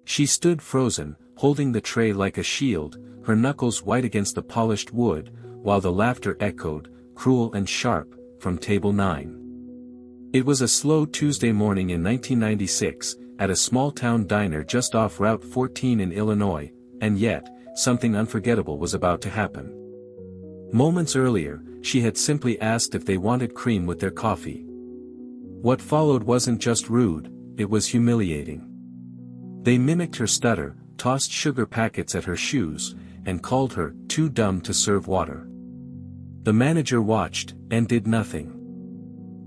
She stood frozen, holding the tray like a shield, her knuckles white against the polished wood, while the laughter echoed, cruel and sharp, from table 9. It was a slow Tuesday morning in 1996, at a small-town diner just off Route 14 in Illinois, and yet, something unforgettable was about to happen. Moments earlier, she had simply asked if they wanted cream with their coffee. What followed wasn't just rude, it was humiliating. They mimicked her stutter, tossed sugar packets at her shoes, and called her too dumb to serve water. The manager watched, and did nothing.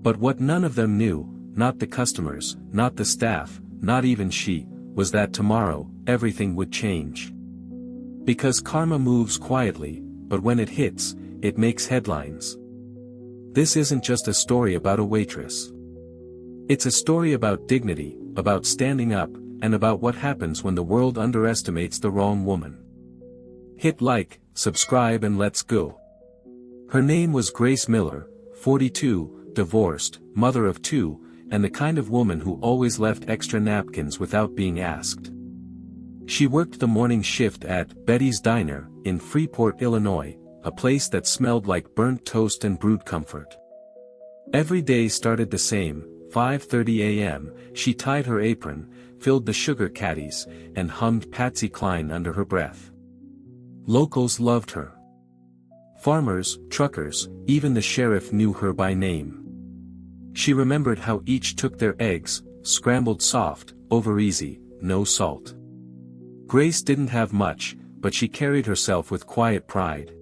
But what none of them knew, not the customers, not the staff, not even she, was that tomorrow, everything would change. Because karma moves quietly, but when it hits, it makes headlines. This isn't just a story about a waitress. It's a story about dignity, about standing up, and about what happens when the world underestimates the wrong woman. Hit like, subscribe and let's go. Her name was Grace Miller, 42, divorced, mother of 2, and the kind of woman who always left extra napkins without being asked. She worked the morning shift at Betty's Diner, in Freeport, Illinois, a place that smelled like burnt toast and brewed comfort. Every day started the same, 5:30 a.m., she tied her apron, filled the sugar caddies, and hummed Patsy Cline under her breath. Locals loved her. Farmers, truckers, even the sheriff knew her by name. She remembered how each took their eggs, scrambled soft, over easy, no salt. Grace didn't have much, but she carried herself with quiet pride.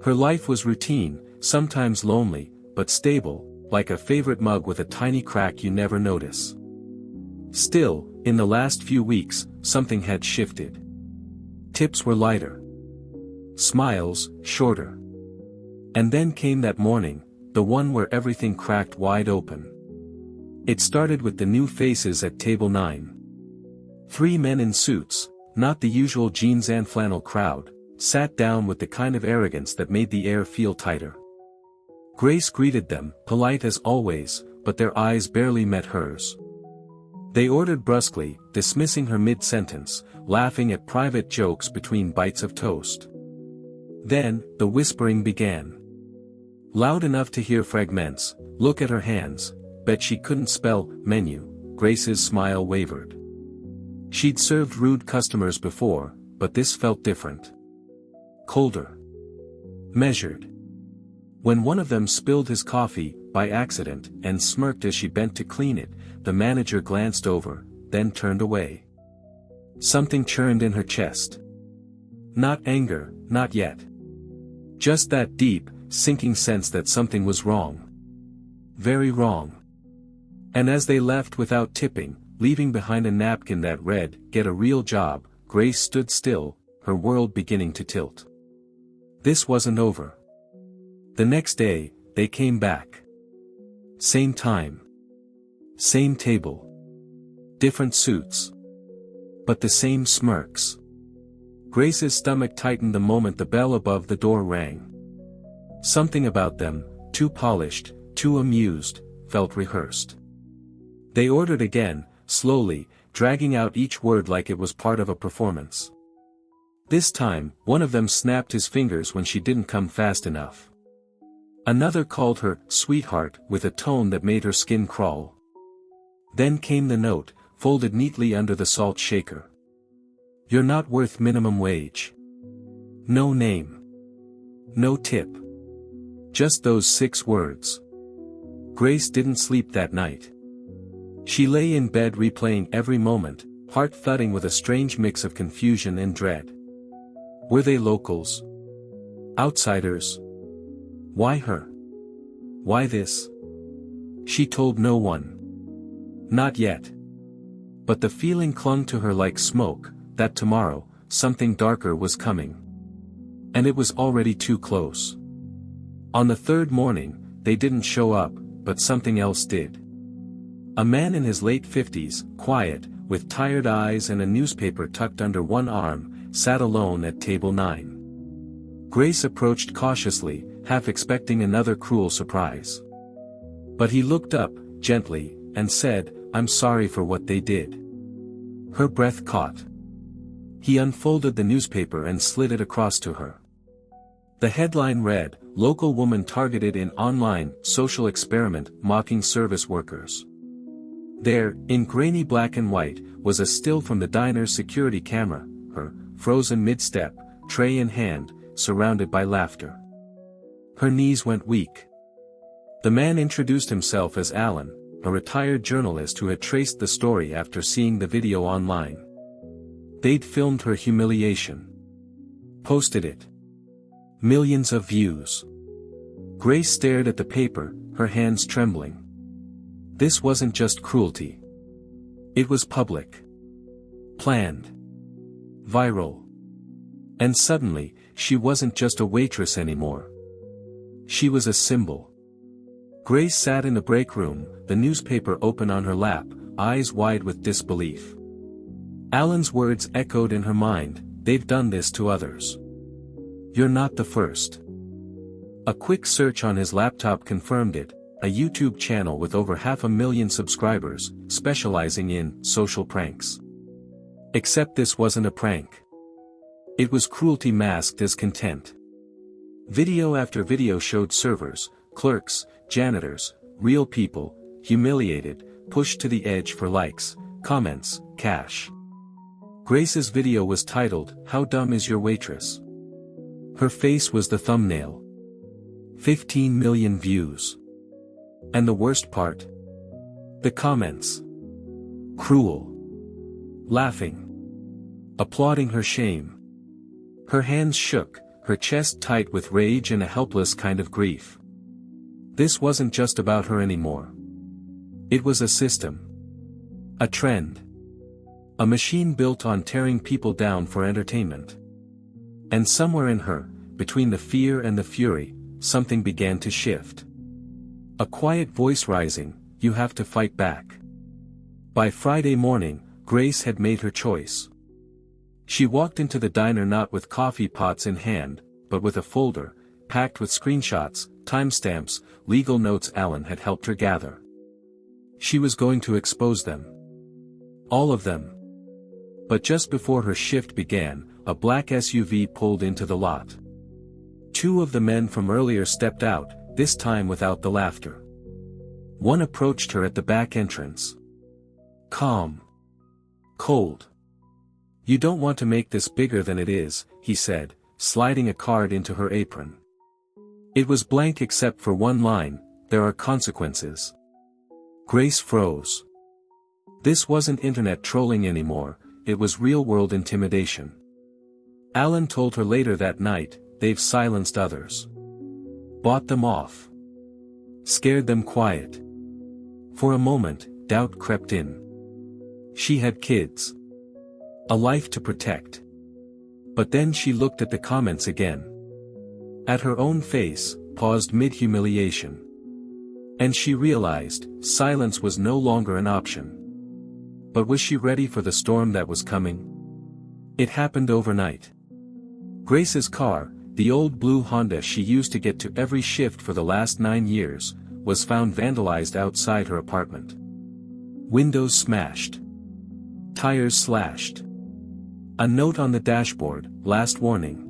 Her life was routine, sometimes lonely, but stable, like a favorite mug with a tiny crack you never notice. Still, in the last few weeks, something had shifted. Tips were lighter. Smiles, shorter. And then came that morning, the one where everything cracked wide open. It started with the new faces at table 9. 3 men in suits, not the usual jeans and flannel crowd, sat down with the kind of arrogance that made the air feel tighter. Grace greeted them, polite as always, but their eyes barely met hers. They ordered brusquely, dismissing her mid-sentence, laughing at private jokes between bites of toast. Then, the whispering began. Loud enough to hear fragments. Look at her hands, bet she couldn't spell menu. Grace's smile wavered. She'd served rude customers before, but this felt different. Colder. Measured. When one of them spilled his coffee, by accident, and smirked as she bent to clean it, the manager glanced over, then turned away. Something churned in her chest. Not anger, not yet. Just that deep, sinking sense that something was wrong. Very wrong. And as they left without tipping, leaving behind a napkin that read, "Get a real job," Grace stood still, her world beginning to tilt. This wasn't over. The next day, they came back. Same time. Same table. Different suits. But the same smirks. Grace's stomach tightened the moment the bell above the door rang. Something about them, too polished, too amused, felt rehearsed. They ordered again, slowly, dragging out each word like it was part of a performance. This time, one of them snapped his fingers when she didn't come fast enough. Another called her sweetheart with a tone that made her skin crawl. Then came the note, folded neatly under the salt shaker. "You're not worth minimum wage." No name. No tip. Just those 6 words. Grace didn't sleep that night. She lay in bed replaying every moment, heart thudding with a strange mix of confusion and dread. Were they locals? Outsiders? Why her? Why this? She told no one. Not yet. But the feeling clung to her like smoke, that tomorrow, something darker was coming. And it was already too close. On the 3rd morning, they didn't show up, but something else did. A man in his late 50s, quiet, with tired eyes and a newspaper tucked under one arm, sat alone at table 9. Grace approached cautiously, half expecting another cruel surprise. But he looked up, gently, and said, "I'm sorry for what they did." Her breath caught. He unfolded the newspaper and slid it across to her. The headline read, "Local woman targeted in online social experiment mocking service workers." There, in grainy black and white, was a still from the diner's security camera, her, frozen mid-step, tray in hand, surrounded by laughter. Her knees went weak. The man introduced himself as Alan, a retired journalist who had traced the story after seeing the video online. They'd filmed her humiliation. Posted it. Millions of views. Grace stared at the paper, her hands trembling. This wasn't just cruelty. It was public. Planned. Viral. And suddenly, she wasn't just a waitress anymore. She was a symbol. Grace sat in the break room, the newspaper open on her lap, eyes wide with disbelief. Alan's words echoed in her mind, "They've done this to others. You're not the first." A quick search on his laptop confirmed it, a YouTube channel with over 500,000 subscribers, specializing in social pranks. Except this wasn't a prank. It was cruelty masked as content. Video after video showed servers, clerks, janitors, real people, humiliated, pushed to the edge for likes, comments, cash. Grace's video was titled, "How Dumb Is Your Waitress?" Her face was the thumbnail. 15 million views. And the worst part? The comments. Cruel. Laughing. Applauding her shame. Her hands shook, her chest tight with rage and a helpless kind of grief. This wasn't just about her anymore. It was a system. A trend. A machine built on tearing people down for entertainment. And somewhere in her, between the fear and the fury, something began to shift. A quiet voice rising, "You have to fight back." By Friday morning, Grace had made her choice. She walked into the diner not with coffee pots in hand, but with a folder, packed with screenshots, timestamps, legal notes Alan had helped her gather. She was going to expose them. All of them. But just before her shift began, a black SUV pulled into the lot. Two of the men from earlier stepped out, this time without the laughter. One approached her at the back entrance. Calm. Cold. "You don't want to make this bigger than it is," he said, sliding a card into her apron. It was blank except for one line, "There are consequences." Grace froze. This wasn't internet trolling anymore, it was real-world intimidation. Alan told her later that night, "They've silenced others. Bought them off. Scared them quiet." For a moment, doubt crept in. She had kids. A life to protect. But then she looked at the comments again. At her own face, paused mid-humiliation. And she realized, silence was no longer an option. But was she ready for the storm that was coming? It happened overnight. Grace's car, the old blue Honda she used to get to every shift for the last 9 years, was found vandalized outside her apartment. Windows smashed. Tires slashed. A note on the dashboard, "Last warning."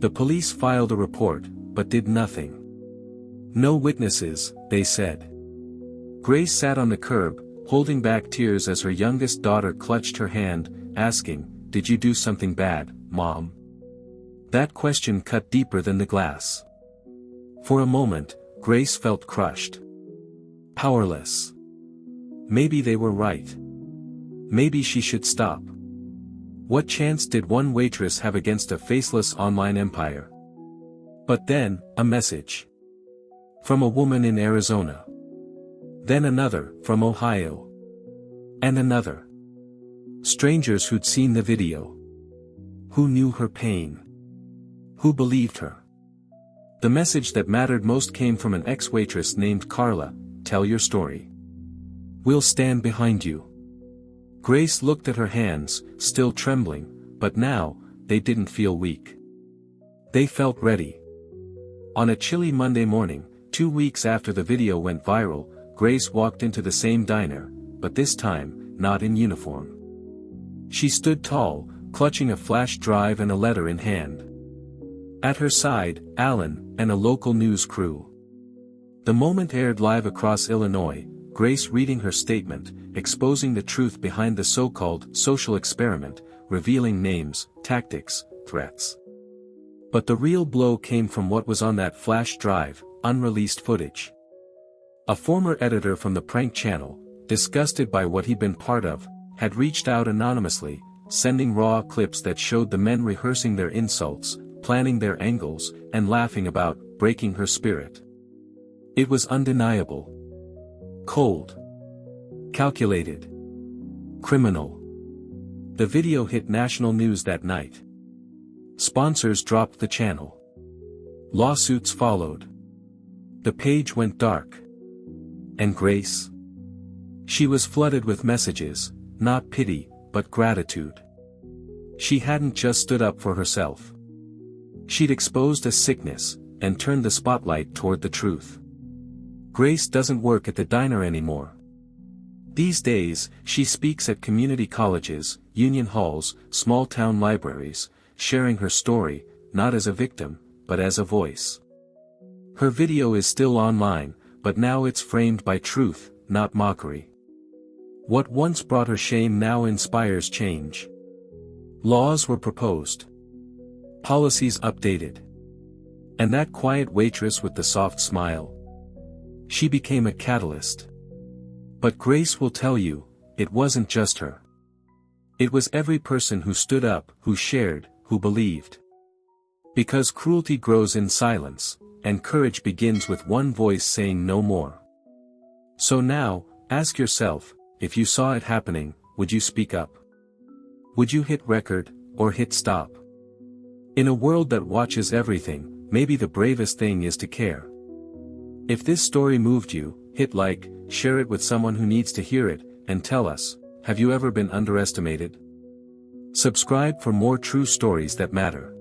The police filed a report, but did nothing. No witnesses, they said. Grace sat on the curb, holding back tears as her youngest daughter clutched her hand, asking, "Did you do something bad, Mom?" That question cut deeper than the glass. For a moment, Grace felt crushed. Powerless. Maybe they were right. Maybe she should stop. What chance did one waitress have against a faceless online empire? But then, a message. From a woman in Arizona. Then another, from Ohio. And another. Strangers who'd seen the video. Who knew her pain. Who believed her. The message that mattered most came from an ex-waitress named Carla, "Tell your story. We'll stand behind you." Grace looked at her hands, still trembling, but now, they didn't feel weak. They felt ready. On a chilly Monday morning, 2 weeks after the video went viral, Grace walked into the same diner, but this time, not in uniform. She stood tall, clutching a flash drive and a letter in hand. At her side, Alan, and a local news crew. The moment aired live across Illinois, Grace reading her statement, exposing the truth behind the so-called social experiment, revealing names, tactics, threats. But the real blow came from what was on that flash drive, unreleased footage. A former editor from the prank channel, disgusted by what he'd been part of, had reached out anonymously, sending raw clips that showed the men rehearsing their insults, planning their angles, and laughing about breaking her spirit. It was undeniable. Cold. Calculated. Criminal. The video hit national news that night. Sponsors dropped the channel. Lawsuits followed. The page went dark. And Grace? She was flooded with messages, not pity, but gratitude. She hadn't just stood up for herself. She'd exposed a sickness, and turned the spotlight toward the truth. Grace doesn't work at the diner anymore. These days, she speaks at community colleges, union halls, small-town libraries, sharing her story, not as a victim, but as a voice. Her video is still online, but now it's framed by truth, not mockery. What once brought her shame now inspires change. Laws were proposed. Policies updated. And that quiet waitress with the soft smile? She became a catalyst. But Grace will tell you, it wasn't just her. It was every person who stood up, who shared, who believed. Because cruelty grows in silence, and courage begins with one voice saying no more. So now, ask yourself, if you saw it happening, would you speak up? Would you hit record, or hit stop? In a world that watches everything, maybe the bravest thing is to care. If this story moved you, hit like, share it with someone who needs to hear it, and tell us, have you ever been underestimated? Subscribe for more true stories that matter.